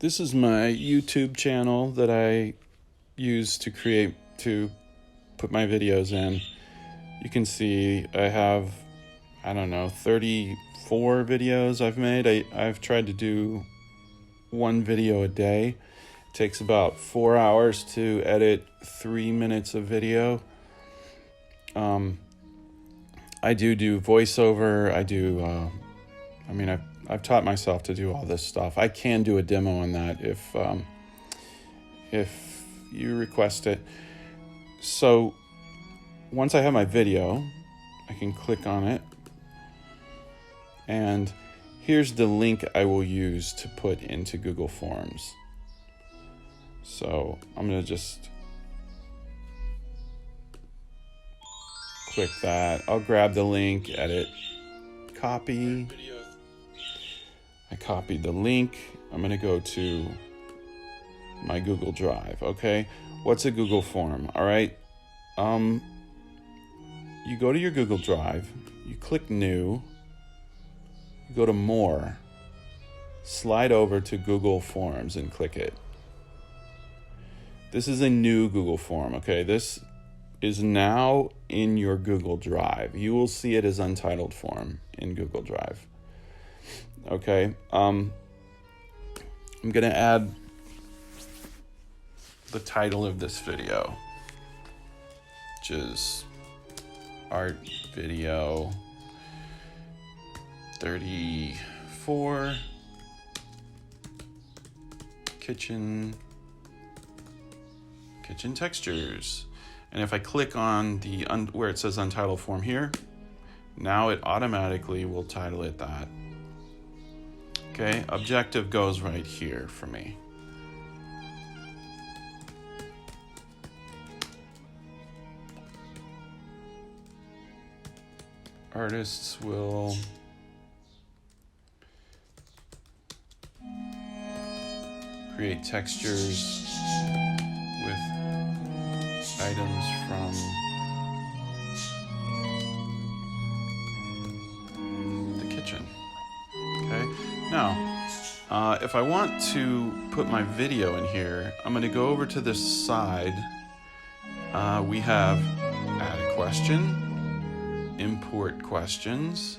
This is my YouTube channel that I use to put my videos in. You can see I have, 34 videos I've made. I've tried to do one video a day. It takes about 4 hours to edit 3 minutes of video. I do voiceover. I've taught myself to do all this stuff. I can do a demo on that if you request it. So once I have my video, I can click on it. And here's the link I will use to put into Google Forms. So I'm going to just click that. I'll grab the link, edit, copy. I copied the link. I'm going to go to my Google Drive. Okay. What's a Google Form? All right. You go to your Google Drive, you click New, you go to More, slide over to Google Forms and click it. This is a new Google Form, okay? This is now in your Google Drive. You will see it as untitled form in Google Drive. Okay, I'm going to add the title of this video, which is Art Video 34 Kitchen Textures. And if I click on the where it says Untitled Form here, now it automatically will title it that. Okay, objective goes right here for me. Artists will create textures with items from the kitchen. Okay, now if I want to put my video in here, I'm going to go over to this side. We have add a question, import questions,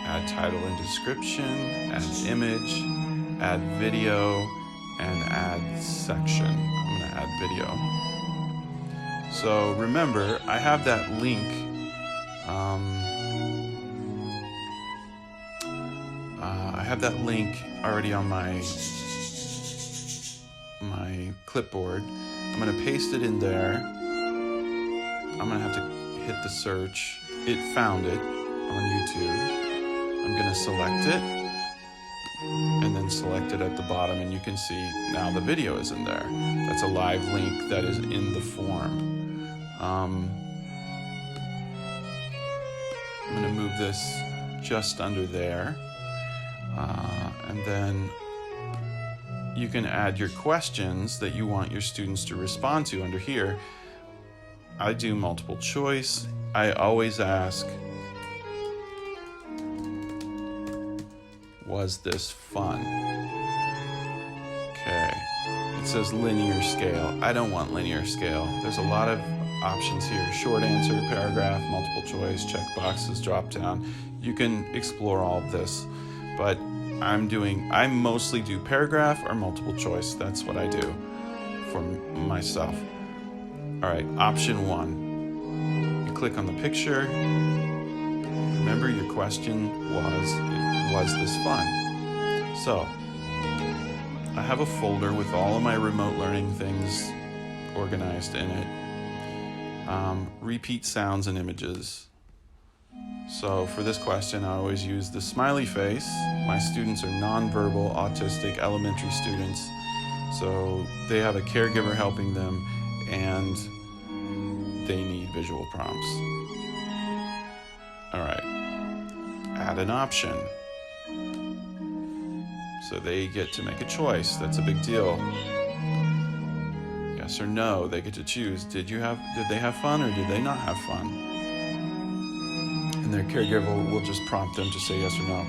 add title and description, add image, add video, and add section. I'm going to add video. So remember, I have that link. I have that link already on my clipboard. I'm going to paste it in there. I'm going to have to hit the search. It found it on YouTube. I'm going to select it and then select it at the bottom, and you can see now the video is in there. That's a live link that is in the form. I'm going to move this just under there, and then you can add your questions that you want your students to respond to under here. I do multiple choice. I always ask, was this fun? Okay, it says linear scale. I don't want linear scale. There's a lot of options here. Short answer, paragraph, multiple choice, check boxes, drop down. You can explore all of this, but I mostly do paragraph or multiple choice. That's what I do for myself. All right, option 1. You click on the picture. Remember, your question was this fun? So, I have a folder with all of my remote learning things organized in it. Repeat sounds and images. So for this question, I always use the smiley face. My students are nonverbal, autistic, elementary students. So they have a caregiver helping them, and they need visual prompts. All right, add an option. So they get to make a choice. That's a big deal. Yes or no, they get to choose. Did they have fun or did they not have fun? And their caregiver will just prompt them to say yes or no.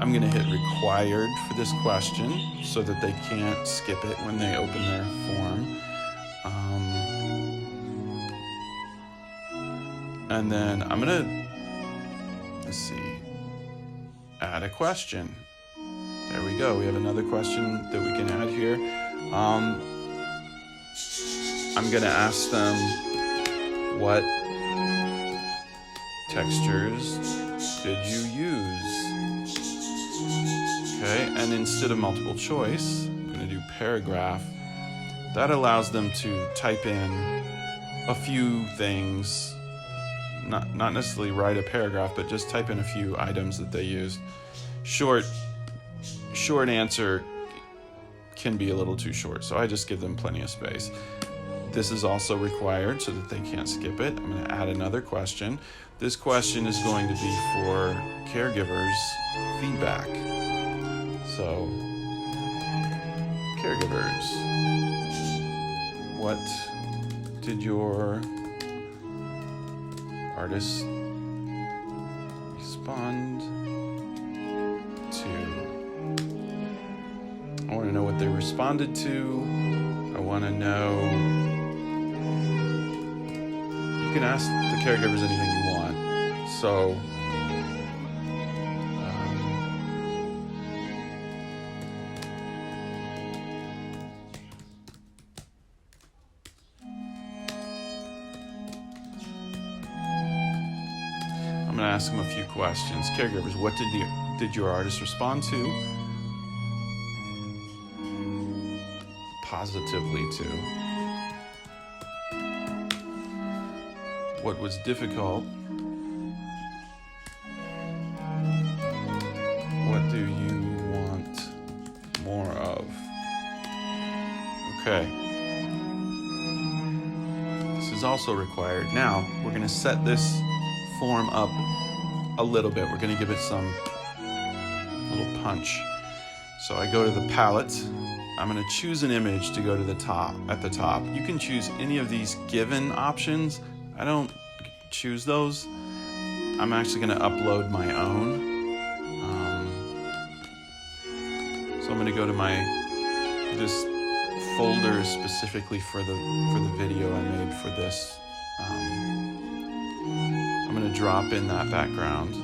I'm going to hit required for this question so that they can't skip it when they open their form. And then I'm going to, let's see, add a question. There we go. We have another question that we can add here. I'm going to ask them what textures did you use? Okay, and instead of multiple choice, I'm going to do paragraph. That allows them to type in a few things, not necessarily write a paragraph, but just type in a few items that they used. Short answer can be a little too short, so I just give them plenty of space. This is also required so that they can't skip it. I'm going to add another question. This question is going to be for caregivers' feedback. So, caregivers, what did your artist respond to? I want to know what they responded to. I want to know. You can ask the caregivers anything you want. So, I'm going to ask them a few questions. Caregivers, what did your artist respond to? Positively to. What was difficult? What do you want more of? Okay. This is also required. Now, we're going to set this form up a little bit. We're going to give it some little punch. So I go to the palette. I'm going to choose an image to go to the top. At the top, you can choose any of these given options. I don't choose those. I'm actually going to upload my own. So I'm going to go to this folder specifically for the video I made for this. I'm going to drop in that background.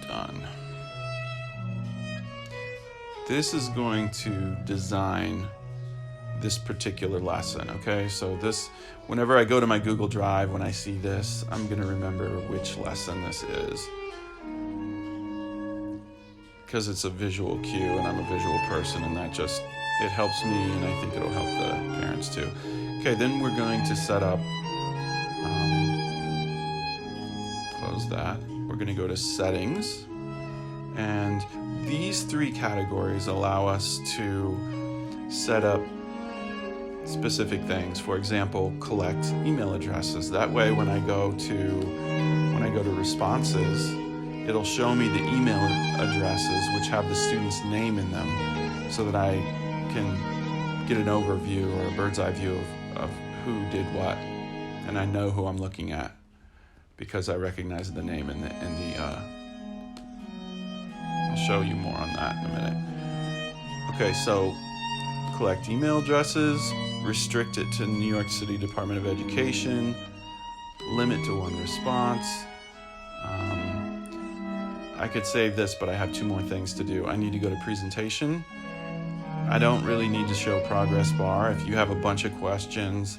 Done. This is going to design this particular lesson, okay? So whenever I go to my Google Drive, when I see this, I'm gonna remember which lesson this is. Because it's a visual cue and I'm a visual person, and it helps me, and I think it'll help the parents too. Okay, then we're going to set up, close that. We're gonna go to settings, and these three categories allow us to set up specific things. For example, collect email addresses. That way, when I go to responses, it'll show me the email addresses which have the student's name in them, so that I can get an overview or a bird's eye view of who did what, and I know who I'm looking at because I recognize the name in the I'll show you more on that in a minute. Okay, so collect email addresses, restrict it to New York City Department of Education, limit to one response. I could save this, but I have two more things to do. I need to go to presentation. I don't really need to show progress bar. If you have a bunch of questions,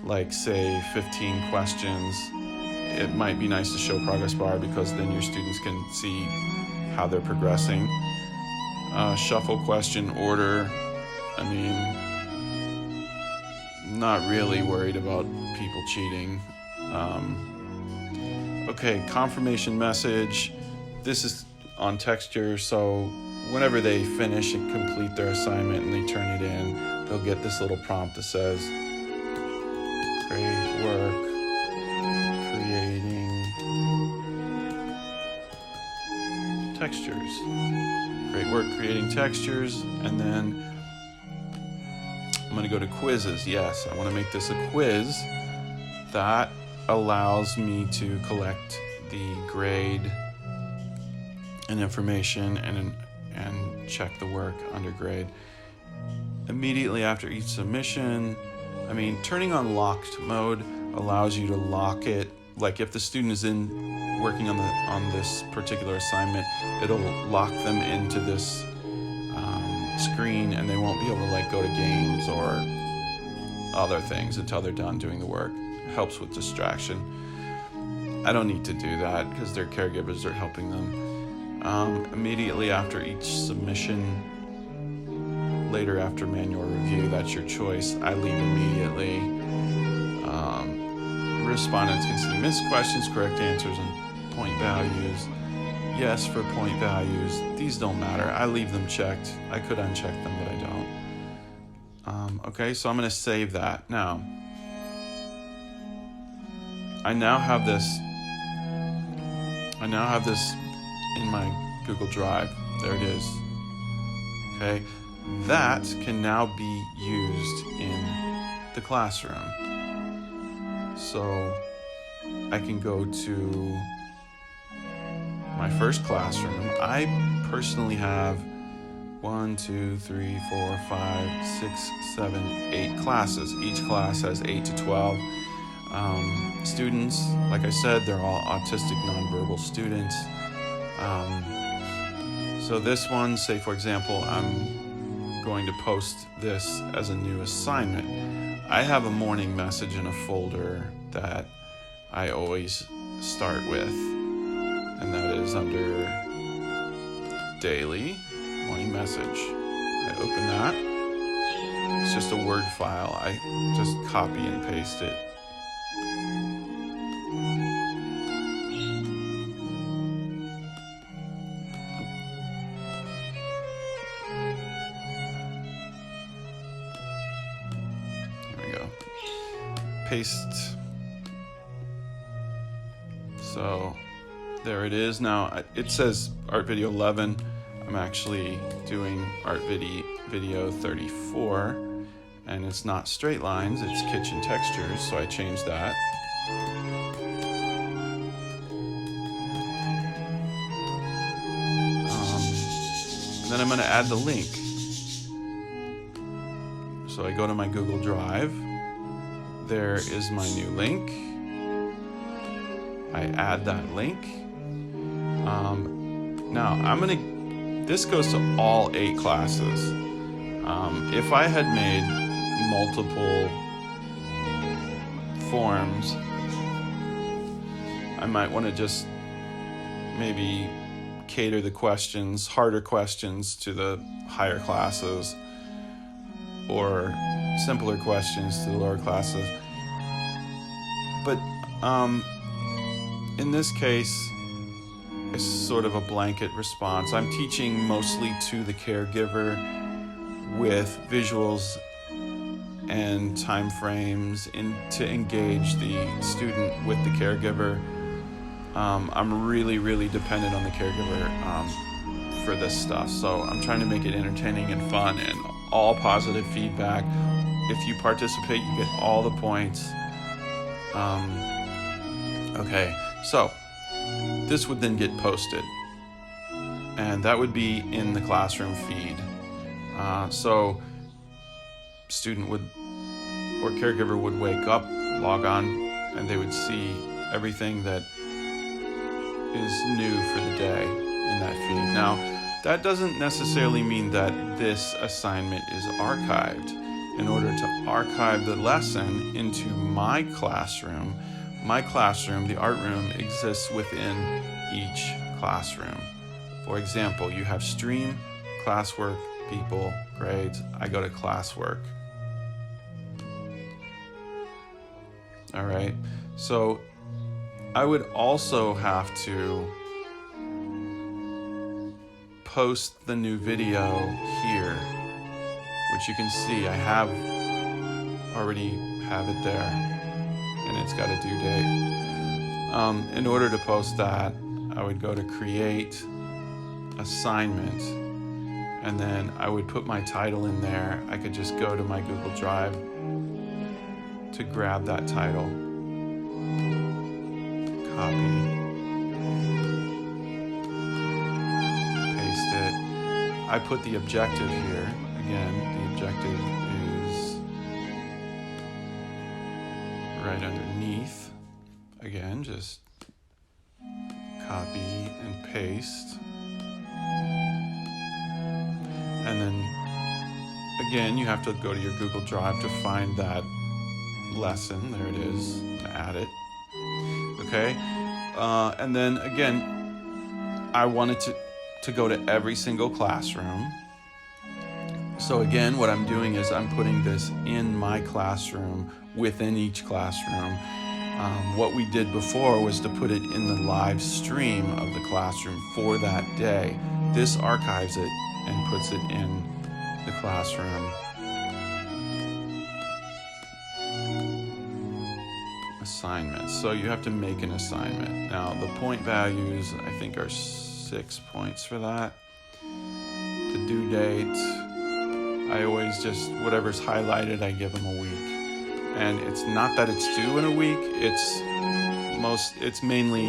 like say 15 questions, it might be nice to show progress bar because then your students can see how they're progressing. Shuffle question order. I mean, not really worried about people cheating. Okay, confirmation message. This is on texture, so whenever they finish and complete their assignment and they turn it in, they'll get this little prompt that says, great work creating textures. Great work creating textures. And then I'm going to go to quizzes. Yes, I want to make this a quiz. That allows me to collect the grade and information and check the work under grade. Immediately after each submission, turning on locked mode allows you to lock it. Like if the student is working on this particular assignment, it'll lock them into this screen, and they won't be able to go to games or other things until they're done doing the work. It helps with distraction. I don't need to do that because their caregivers are helping them. Immediately after each submission, later after manual review, that's your choice. I leave immediately. Respondents can see missed questions, correct answers, and point values. Yes for point values. These don't matter. I leave them checked. I could uncheck them, but I don't. Okay, so I'm going to save that. Now, I now have this in my Google Drive. There it is. Okay, that can now be used in the classroom. So I can go to my first classroom. I personally have 1, 2, 3, 4, 5, 6, 7, 8 classes. Each class has 8 to 12 students. Like I said, they're all autistic nonverbal students. So this one, say for example, I'm going to post this as a new assignment. I have a morning message in a folder that I always start with, and that is under daily morning message. I open that. It's just a Word file. I just copy and paste it. Paste. So there it is. Now it says Art Video 11. I'm actually doing Art Video 34, and it's not straight lines, it's kitchen textures, so I changed that. And then I'm going to add the link. So I go to my Google Drive. There is my new link. I add that link. Now this goes to all 8 classes. If I had made multiple forms, I might want to just maybe cater the questions, harder questions, to the higher classes, or simpler questions to the lower classes. But in this case, it's sort of a blanket response. I'm teaching mostly to the caregiver with visuals and time frames to engage the student with the caregiver. I'm really, really dependent on the caregiver for this stuff. So I'm trying to make it entertaining and fun and all positive feedback. If you participate, you get all the points. Okay, so this would then get posted, and that would be in the classroom feed. So student would, or caregiver would wake up, log on, and they would see everything that is new for the day in that feed. Now, that doesn't necessarily mean that this assignment is archived. In order to archive the lesson into my classroom, the art room, exists within each classroom. For example, you have stream, classwork, people, grades. I go to classwork. All right, so I would also have to post the new video here, which you can see I already have it there, and it's got a due date. In order to post that, I would go to create assignment, and then I would put my title in there. I could just go to my Google Drive to grab that title. copy, paste it. I put the objective here. Again, the objective is right underneath. Again, just copy and paste. And then again, you have to go to your Google Drive to find that lesson. There it is, add it. Okay, and then again, I wanted to go to every single classroom. So again, what I'm doing is I'm putting this in my classroom within each classroom. What we did before was to put it in the live stream of the classroom for that day. This archives it and puts it in the classroom. Assignments. So you have to make an assignment. Now the point values, I think, are 6 points for that. The due date, I always just, whatever's highlighted, I give them a week. And it's not that it's due in a week, it's mainly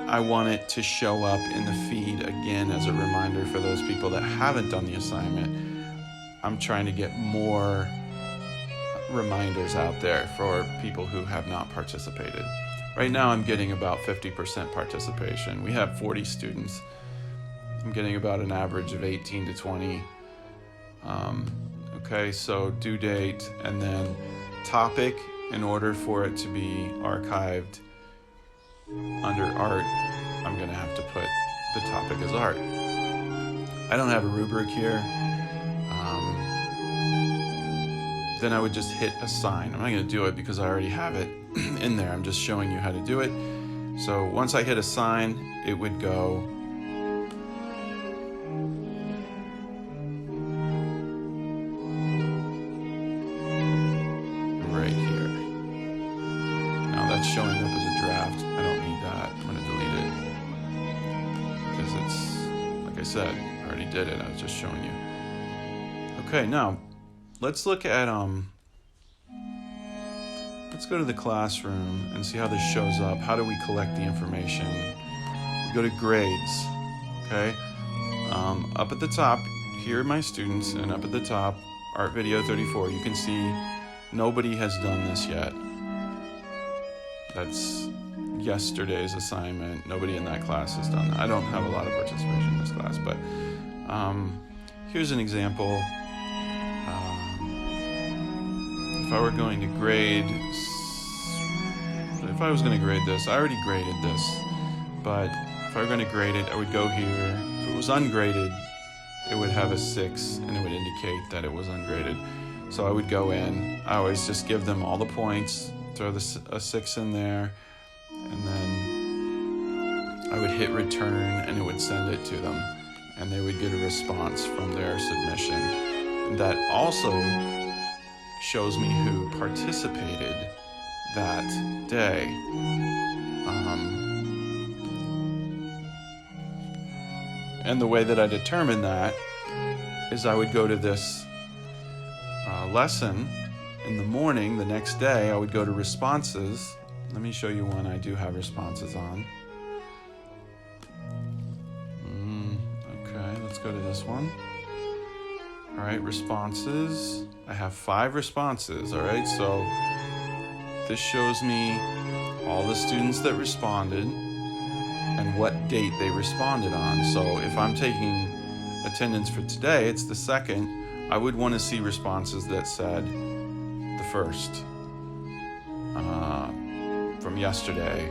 I want it to show up in the feed again as a reminder for those people that haven't done the assignment. I'm trying to get more reminders out there for people who have not participated. Right now I'm getting about 50% participation. We have 40 students. I'm getting about an average of 18 to 20. Okay, so due date and then topic. In order for it to be archived under art, I'm going to have to put the topic as art. I don't have a rubric here. Then I would just hit assign. I'm not going to do it because I already have it in there. I'm just showing you how to do it. So once I hit assign, it would go right here. Now that's showing up as a draft. I don't need that. I'm going to delete it because it's, like I said, I already did it. I was just showing you. Okay, now let's look at, let's go to the classroom and see how this shows up. How do we collect the information? We go to grades, okay? Up at the top, here are my students, and up at the top, Art Video 34, you can see nobody has done this yet. That's yesterday's assignment. Nobody in that class has done that. I don't have a lot of participation in this class, but here's an example. If I were going to grade, if I was going to grade this, I already graded this, but if I were going to grade it, I would go here. If it was ungraded, it would have a 6, and it would indicate that it was ungraded. So I would go in, I always just give them all the points, throw a 6 in there, and then I would hit return, and it would send it to them, and they would get a response from their submission. And that also shows me who participated that day. And the way that I determine that is I would go to this lesson in the morning, the next day. I would go to responses. Let me show you one I do have responses on. Okay, let's go to this one. All right, responses. I have 5 responses, all right? So this shows me all the students that responded and what date they responded on. So if I'm taking attendance for today, it's the 2nd, I would want to see responses that said the 1st from yesterday.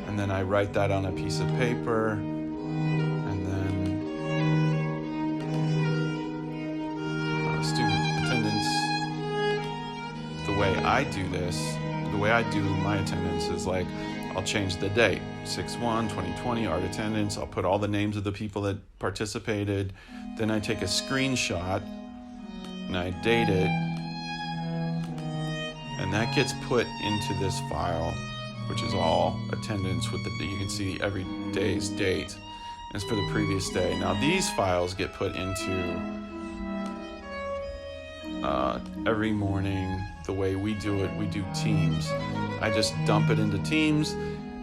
And then I write that on a piece of paper, and then student attendance. The way I do this, the way I do my attendance is like, I'll change the date, 6/1/2020 art attendance. I'll put all the names of the people that participated. Then I take a screenshot and I date it, and that gets put into this file, which is all attendance with you can see every day's date. And it's for the previous day. Now these files get put into every morning, the way we do it, we do teams. I just dump it into teams.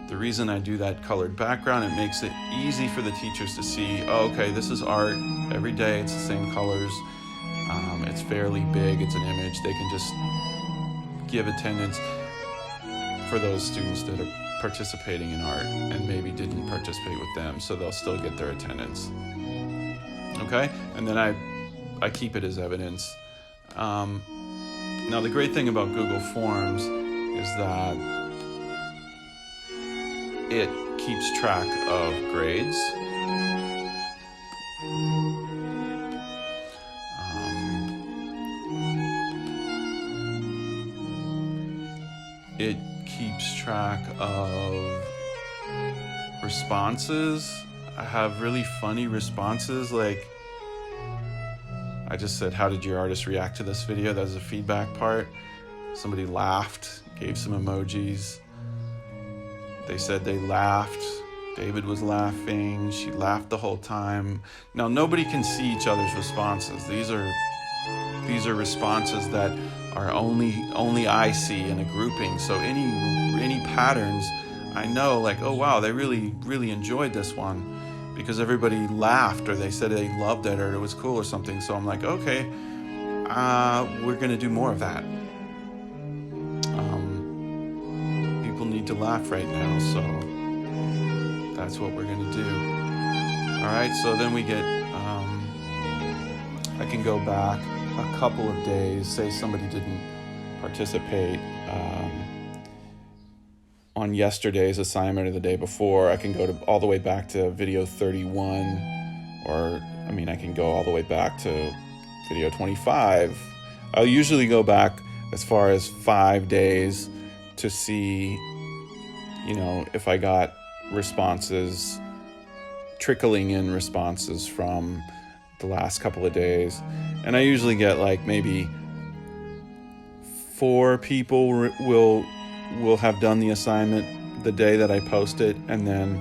The reason I do that colored background, it makes it easy for the teachers to see, oh, okay, this is art. Every day it's the same colors. It's fairly big, it's an image. They can just give attendance for those students that are participating in art and maybe didn't participate with them, so they'll still get their attendance. Okay, and then I keep it as evidence. Now the great thing about Google Forms is that it keeps track of grades. It keeps track of responses. I have really funny responses, like I just said, how did your artist react to this video? That was the feedback part. Somebody laughed, gave some emojis. They said they laughed. David was laughing. She laughed the whole time. Now, nobody can see each other's responses. These are responses that are only I see in a grouping. So any patterns, I know, like, oh wow, they really enjoyed this one because everybody laughed, or they said they loved it, or it was cool or something. So I'm like, okay, we're gonna do more of that. People need to laugh right now, so that's what we're gonna do. All right, so then we get, I can go back a couple of days, say somebody didn't participate on yesterday's assignment or the day before. I can go all the way back to video 31, or I can go all the way back to video 25. I'll usually go back as far as 5 days to see, if I got responses, trickling in responses from the last couple of days. And I usually get like maybe 4 people will have done the assignment the day that I post it, and then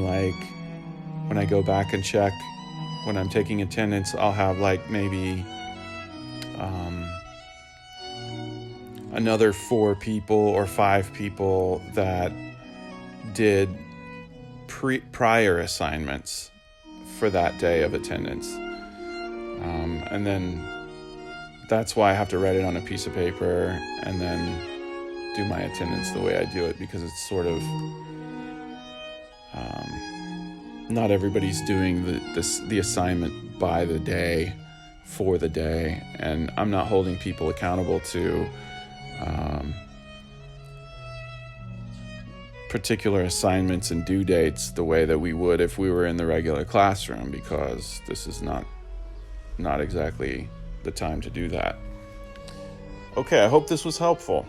like when I go back and check when I'm taking attendance, I'll have like maybe another 4 people or 5 people that did prior assignments for that day of attendance. And then that's why I have to write it on a piece of paper and then do my attendance the way I do it, because it's sort of not everybody's doing the assignment by the day for the day, and I'm not holding people accountable to particular assignments and due dates the way that we would if we were in the regular classroom, because this is not exactly the time to do that. Okay, I hope this was helpful.